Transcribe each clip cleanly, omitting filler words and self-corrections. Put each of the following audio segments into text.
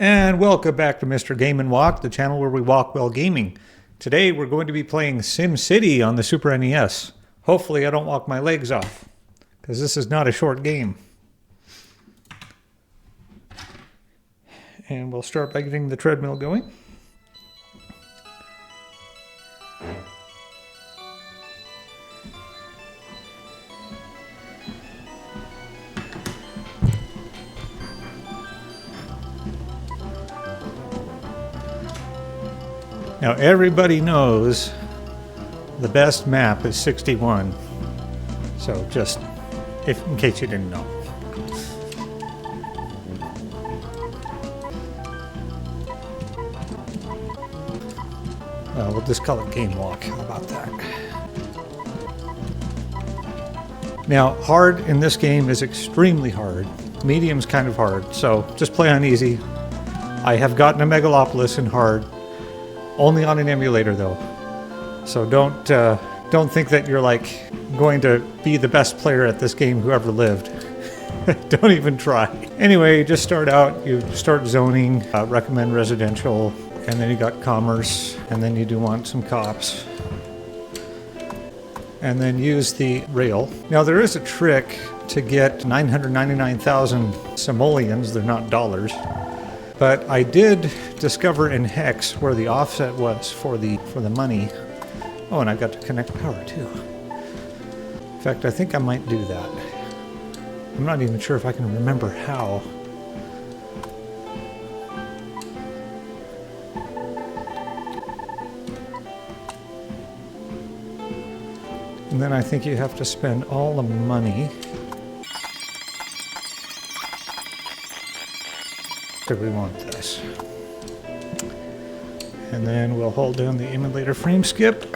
And welcome back to Mr. Game & Walk, the channel where we walk while gaming. Today we're going to be playing SimCity on the Super NES. Hopefully I don't walk my legs off, because this is not a short game. And we'll start by getting the treadmill going. Now everybody knows the best map is 61, so just in case you didn't know. We'll just call it Game Walk. How about that? Now, hard in this game is extremely hard. Medium's kind of hard, so just play on easy. I have gotten a Megalopolis in hard. Only on an emulator, though. So don't think that you're like going to be the best player at this game who ever lived. Don't even try. Anyway, just start out. You start zoning, recommend residential, and then you got commerce, and then you do want some cops. And then use the rail. Now there is a trick to get 999,000 simoleons. They're not dollars. But I did discover in Hex where the offset was for the money. Oh, and I've got to connect power too. In fact, I think I might do that. I'm not even sure if I can remember how. And then I think you have to spend all the money. We want this. And then we'll hold down the emulator frame skip.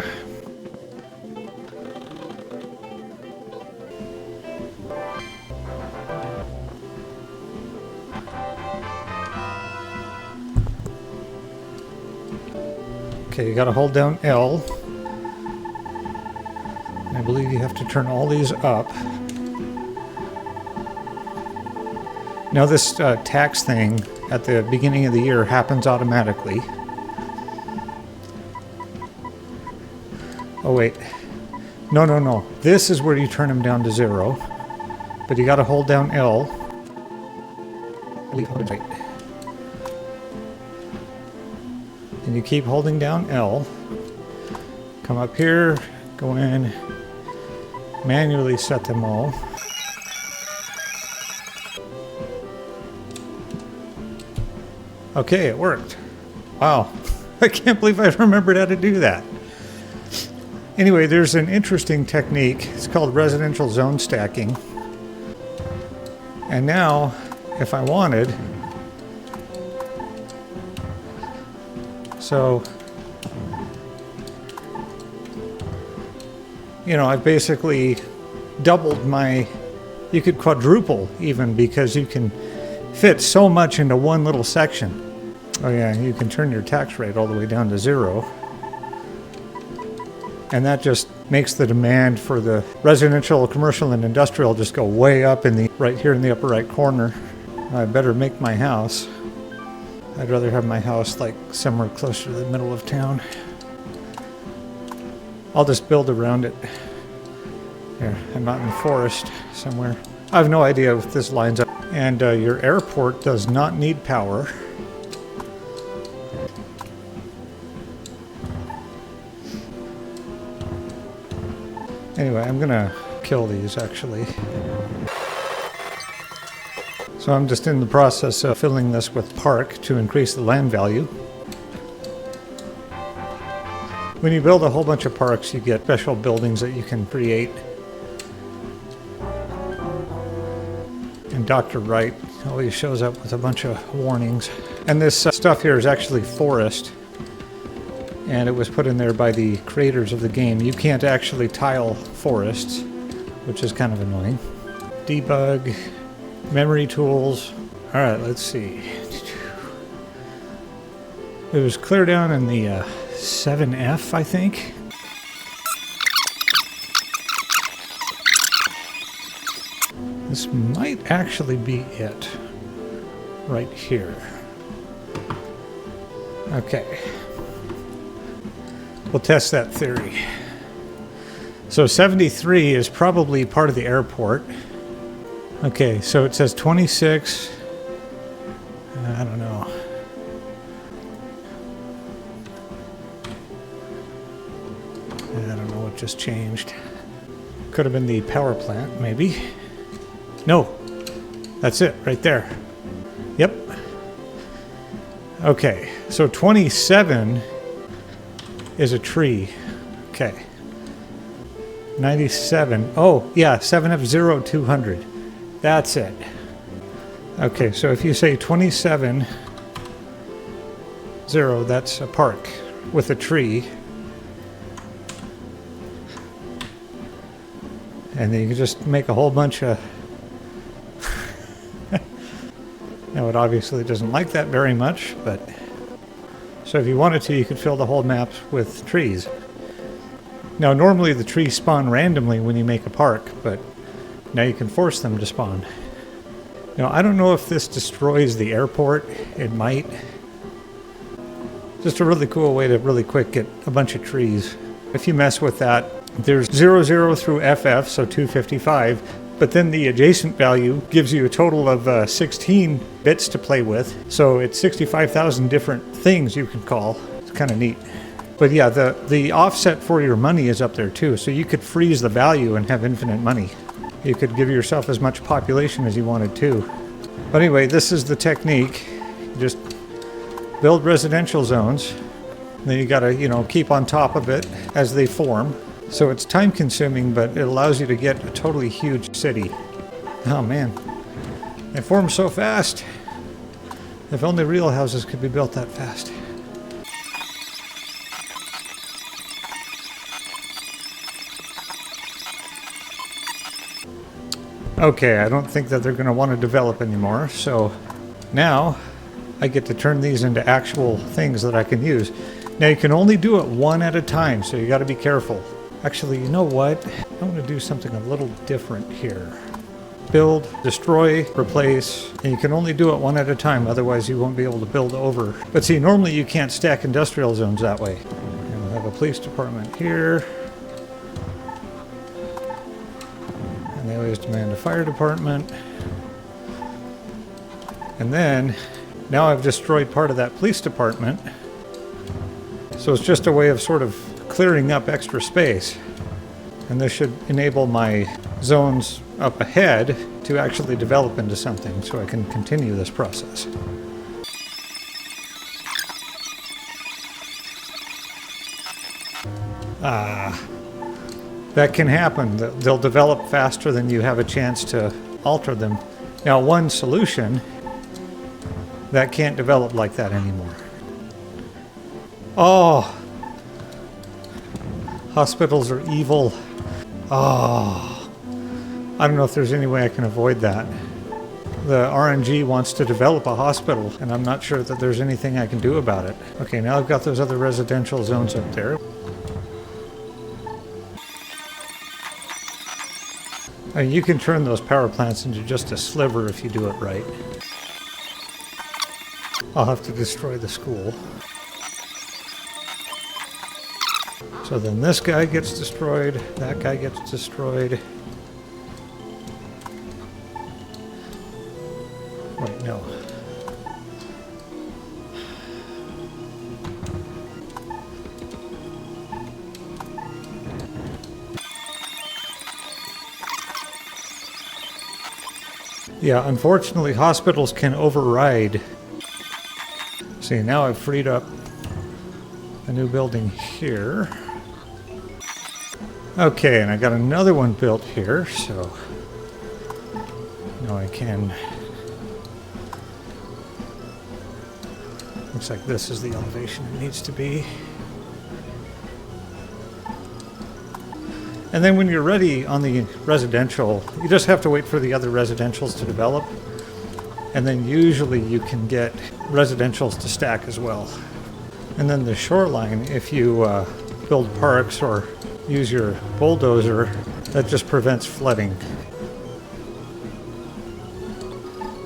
Okay, you gotta hold down L. I believe you have to turn all these up. Now this tax thing at the beginning of the year happens automatically. Oh wait, no. This is where you turn them down to 0, but you got to hold down L. Right. And you keep holding down L. Come up here, go in, manually set them all. Okay, it worked. Wow, I can't believe I remembered how to do that. Anyway, there's an interesting technique. It's called residential zone stacking. And now, if I wanted, so, you know, I've basically doubled my, you could quadruple even, because you can fit so much into one little section. Oh yeah, you can turn your tax rate all the way down to 0. And that just makes the demand for the residential, commercial, and industrial just go way up in the right here in the upper right corner. I better make my house. I'd rather have my house like somewhere closer to the middle of town. I'll just build around it. Here, I'm not in the forest somewhere. I have no idea if this lines up. And your airport does not need power. Anyway, I'm gonna kill these actually. So I'm just in the process of filling this with park to increase the land value. When you build a whole bunch of parks, you get special buildings that you can create. And Dr. Wright always shows up with a bunch of warnings. And this stuff here is actually forest. And it was put in there by the creators of the game. You can't actually tile forests, which is kind of annoying. Debug, memory tools. All right, let's see. It was clear down in the 7F, I think. This might actually be it right here. Okay. We'll test that theory. So 73 is probably part of the airport. Okay, so it says 26. I don't know. I don't know what just changed. Could have been the power plant, maybe. No, that's it right there. Yep. Okay, so 27 is a tree. Okay. 97. Oh, yeah, 7F0200. That's it. Okay, so if you say 27, 0, that's a park with a tree. And then you can just make a whole bunch of... Now, it obviously doesn't like that very much, but... So if you wanted to, you could fill the whole map with trees. Now, normally the trees spawn randomly when you make a park, but now you can force them to spawn. Now, I don't know if this destroys the airport. It might. Just a really cool way to really quick get a bunch of trees. If you mess with that, there's 00 through FF, so 255, but then the adjacent value gives you a total of 16 bits to play with, so it's 65,000 different things you can call. It's kind of neat. But yeah, the offset for your money is up there too, so you could freeze the value and have infinite money. You could give yourself as much population as you wanted to. But anyway, this is the technique. You just build residential zones, then you gotta, keep on top of it as they form. So it's time consuming, but it allows you to get a totally huge city. Oh man, it forms so fast. If only real houses could be built that fast. Okay, I don't think that they're going to want to develop anymore, so now I get to turn these into actual things that I can use. Now you can only do it one at a time, so you got to be careful. Actually, you know what? I'm going to do something a little different here. Build, destroy, replace, and you can only do it one at a time, otherwise you won't be able to build over. But see, normally you can't stack industrial zones that way. And we'll have a police department here. And they always demand a fire department. And then, now I've destroyed part of that police department. So it's just a way of sort of clearing up extra space. And this should enable my zones up ahead to actually develop into something, so I can continue this process. That can happen. They'll develop faster than you have a chance to alter them. Now, one solution, that can't develop like that anymore. Oh! Hospitals are evil. Oh! I don't know if there's any way I can avoid that. The RNG wants to develop a hospital, and I'm not sure that there's anything I can do about it. Okay, now I've got those other residential zones up there. You can turn those power plants into just a sliver if you do it right. I'll have to destroy the school. So then this guy gets destroyed, that guy gets destroyed. Wait, no. Yeah, unfortunately, hospitals can override. See, now I've freed up a new building here. Okay, and I got another one built here, so now I can... Looks like this is the elevation it needs to be. And then when you're ready on the residential, you just have to wait for the other residentials to develop. And then usually you can get residentials to stack as well. And then the shoreline, if you build parks or use your bulldozer, that just prevents flooding.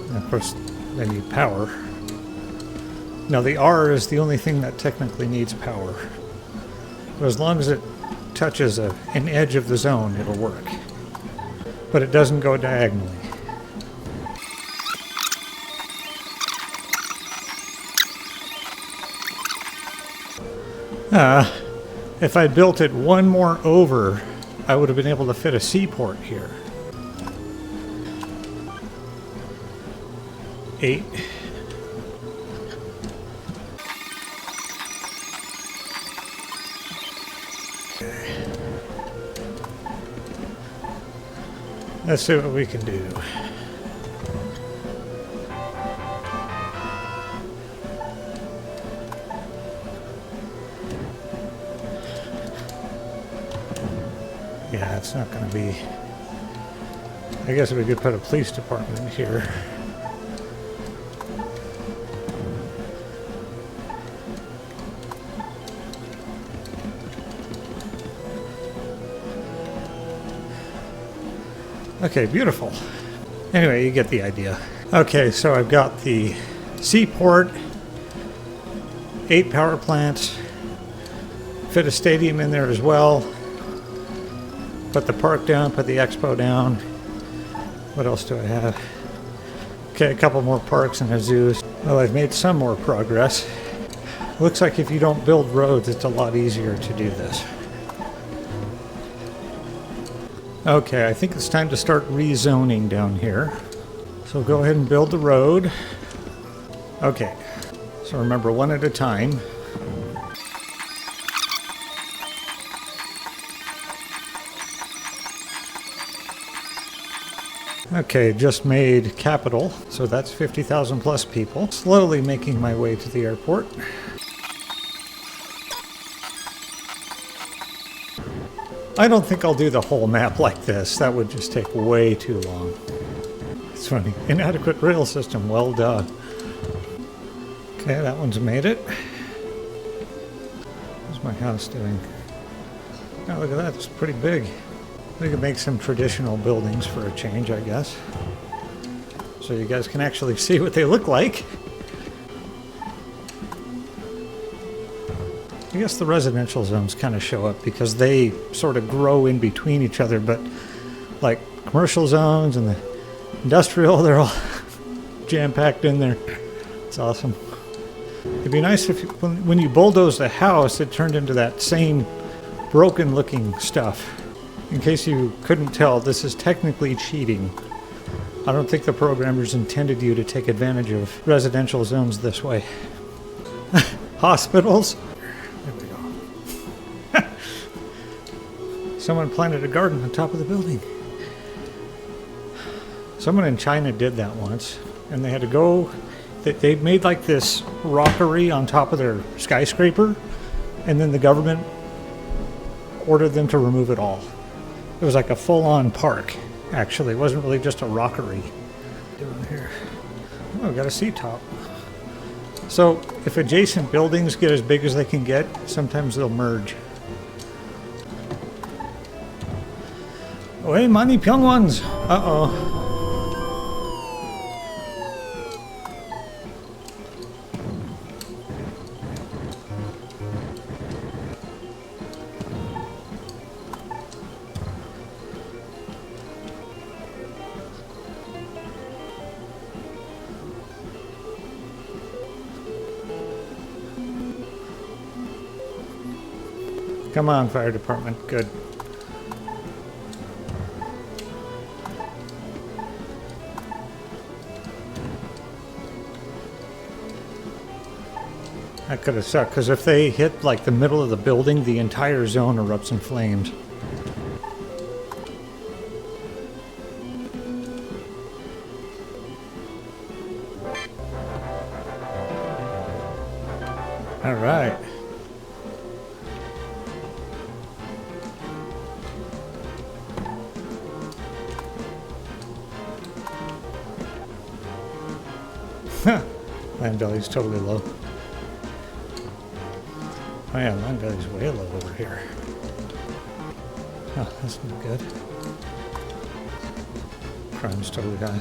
And of course, they need power. Now the R is the only thing that technically needs power. But as long as it touches an edge of the zone, it'll work. But it doesn't go diagonally. If I built it one more over, I would have been able to fit a seaport here. 8. Let's see what we can do. Yeah, it's not going to be... I guess we could put a police department here. Okay, beautiful. Anyway, you get the idea. Okay, so I've got the seaport, 8 power plants, fit a stadium in there as well, put the park down, put the expo down. What else do I have? Okay, a couple more parks and a zoo. Well, I've made some more progress. Looks like if you don't build roads, it's a lot easier to do this. Okay, I think it's time to start rezoning down here. So go ahead and build the road. Okay, so remember, one at a time. Okay, just made capital, so that's 50,000 plus people. Slowly making my way to the airport. I don't think I'll do the whole map like this. That would just take way too long. It's funny. Inadequate rail system. Well done. Okay, that one's made it. What's my house doing? Oh, look at that. It's pretty big. We could make some traditional buildings for a change, I guess. So you guys can actually see what they look like. I guess the residential zones kind of show up because they sort of grow in between each other, but like commercial zones and the industrial, they're all jam-packed in there. It's awesome. It'd be nice if when you bulldozed a house, it turned into that same broken-looking stuff. In case you couldn't tell, this is technically cheating. I don't think the programmers intended you to take advantage of residential zones this way. Hospitals. There we go. Someone planted a garden on top of the building. Someone in China did that once, and they had to go... They made like this rockery on top of their skyscraper, and then the government ordered them to remove it all. It was like a full-on park, actually. It wasn't really just a rockery. Doing here. Oh, got a seat-top. So, if adjacent buildings get as big as they can get, sometimes they'll merge. Oh, hey, money, Pyongwons! Uh-oh. Come on, fire department. Good. That could have sucked, because if they hit like the middle of the building, the entire zone erupts in flames. All right. Land value's totally low. Oh yeah, land value's way low over here. Oh, that's not good. Crime's totally high.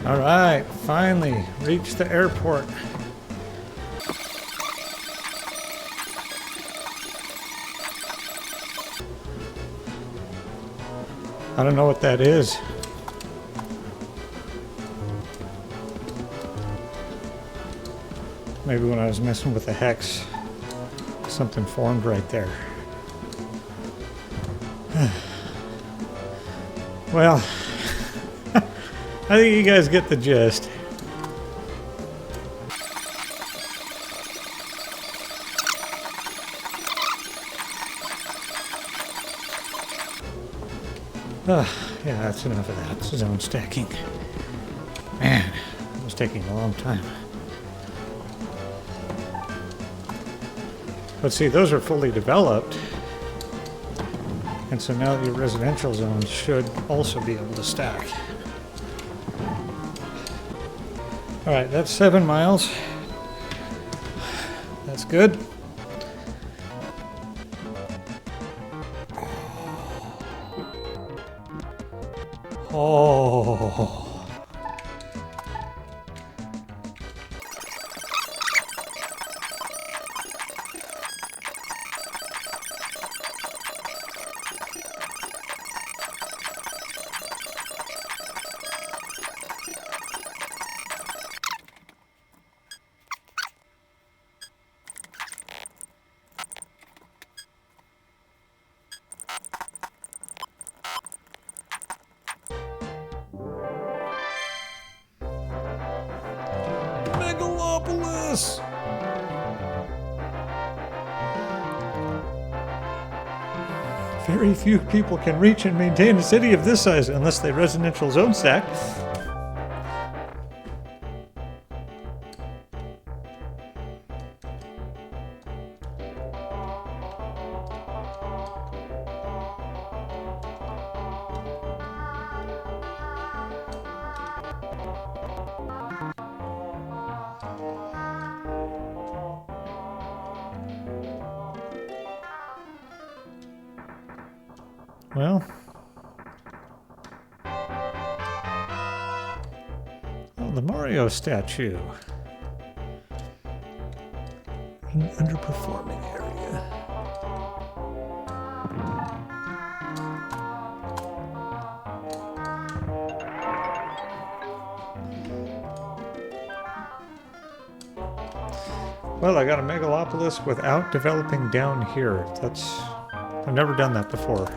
All right, finally reached the airport. I don't know what that is. Maybe when I was messing with the hex, something formed right there. Well, I think you guys get the gist. Yeah, that's enough of that. Zone stacking. Man, it was taking a long time. But see, those are fully developed. And so now your residential zones should also be able to stack. All right, that's 7 miles. That's good. Oh. Megalopolis! Very few people can reach and maintain a city of this size unless they residential zone stack. Well, oh, the Mario statue. An underperforming area. Well, I got a megalopolis without developing down here. I've never done that before.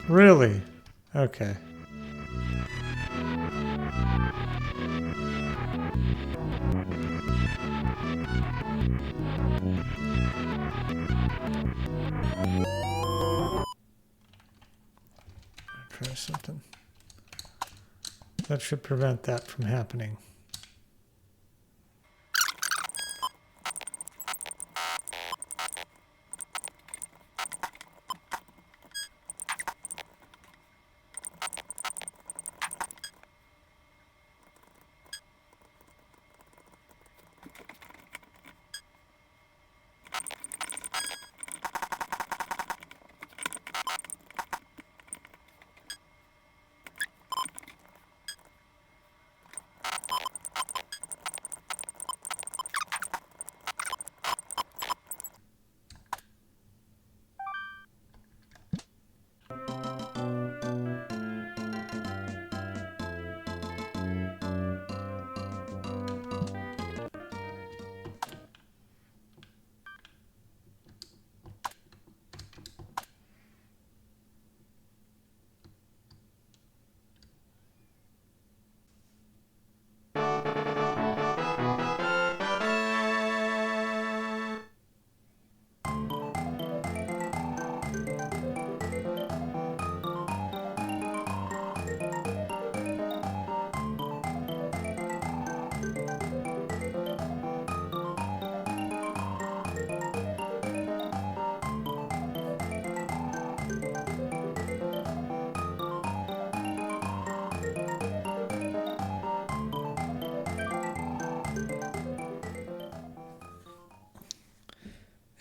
Really? Okay. Try something. That should prevent that from happening.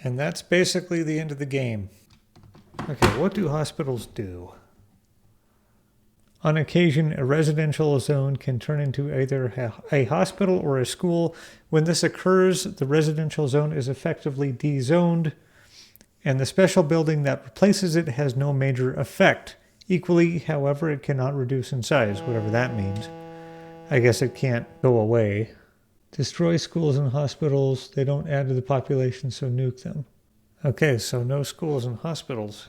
And that's basically the end of the game. Okay, what do hospitals do? On occasion, a residential zone can turn into either a hospital or a school. When this occurs, the residential zone is effectively dezoned, and the special building that replaces it has no major effect. Equally, however, it cannot reduce in size, whatever that means. I guess it can't go away. Destroy schools and hospitals. They don't add to the population, so nuke them. Okay, so no schools and hospitals.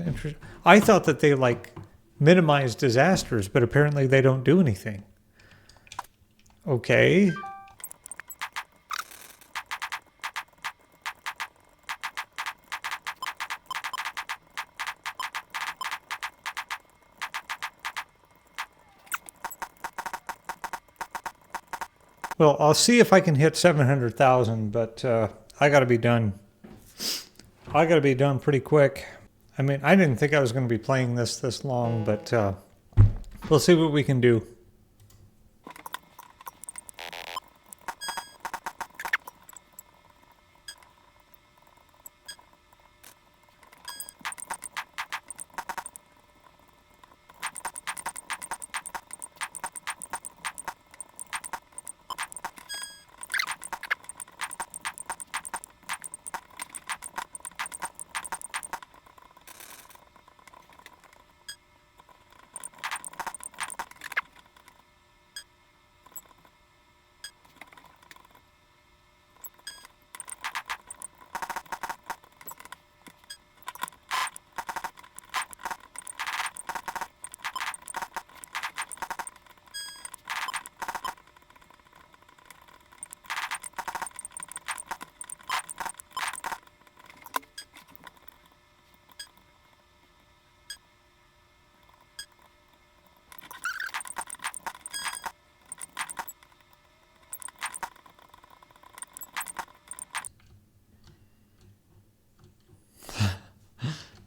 I thought that they minimize disasters, but apparently they don't do anything. Okay. Well, I'll see if I can hit 700,000, but I gotta be done. I gotta be done pretty quick. I mean, I didn't think I was going to be playing this long, but we'll see what we can do.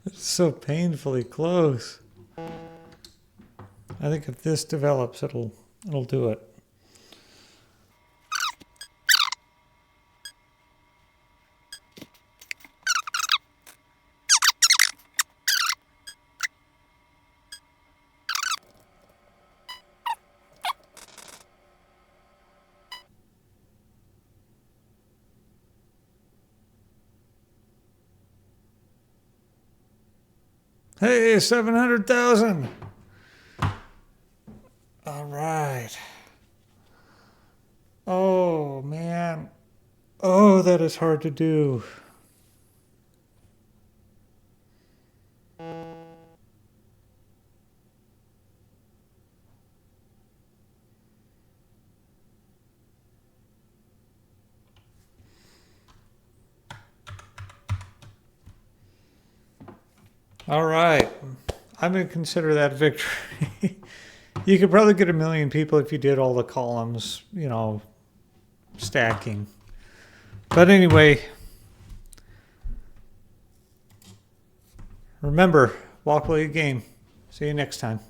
It's so painfully close. I think if this develops, it'll do it. Hey, 700,000. All right. Oh, man. Oh, that is hard to do. All right. I'm going to consider that victory. You could probably get 1 million people if you did all the columns, stacking. But anyway, remember, walk while you game. See you next time.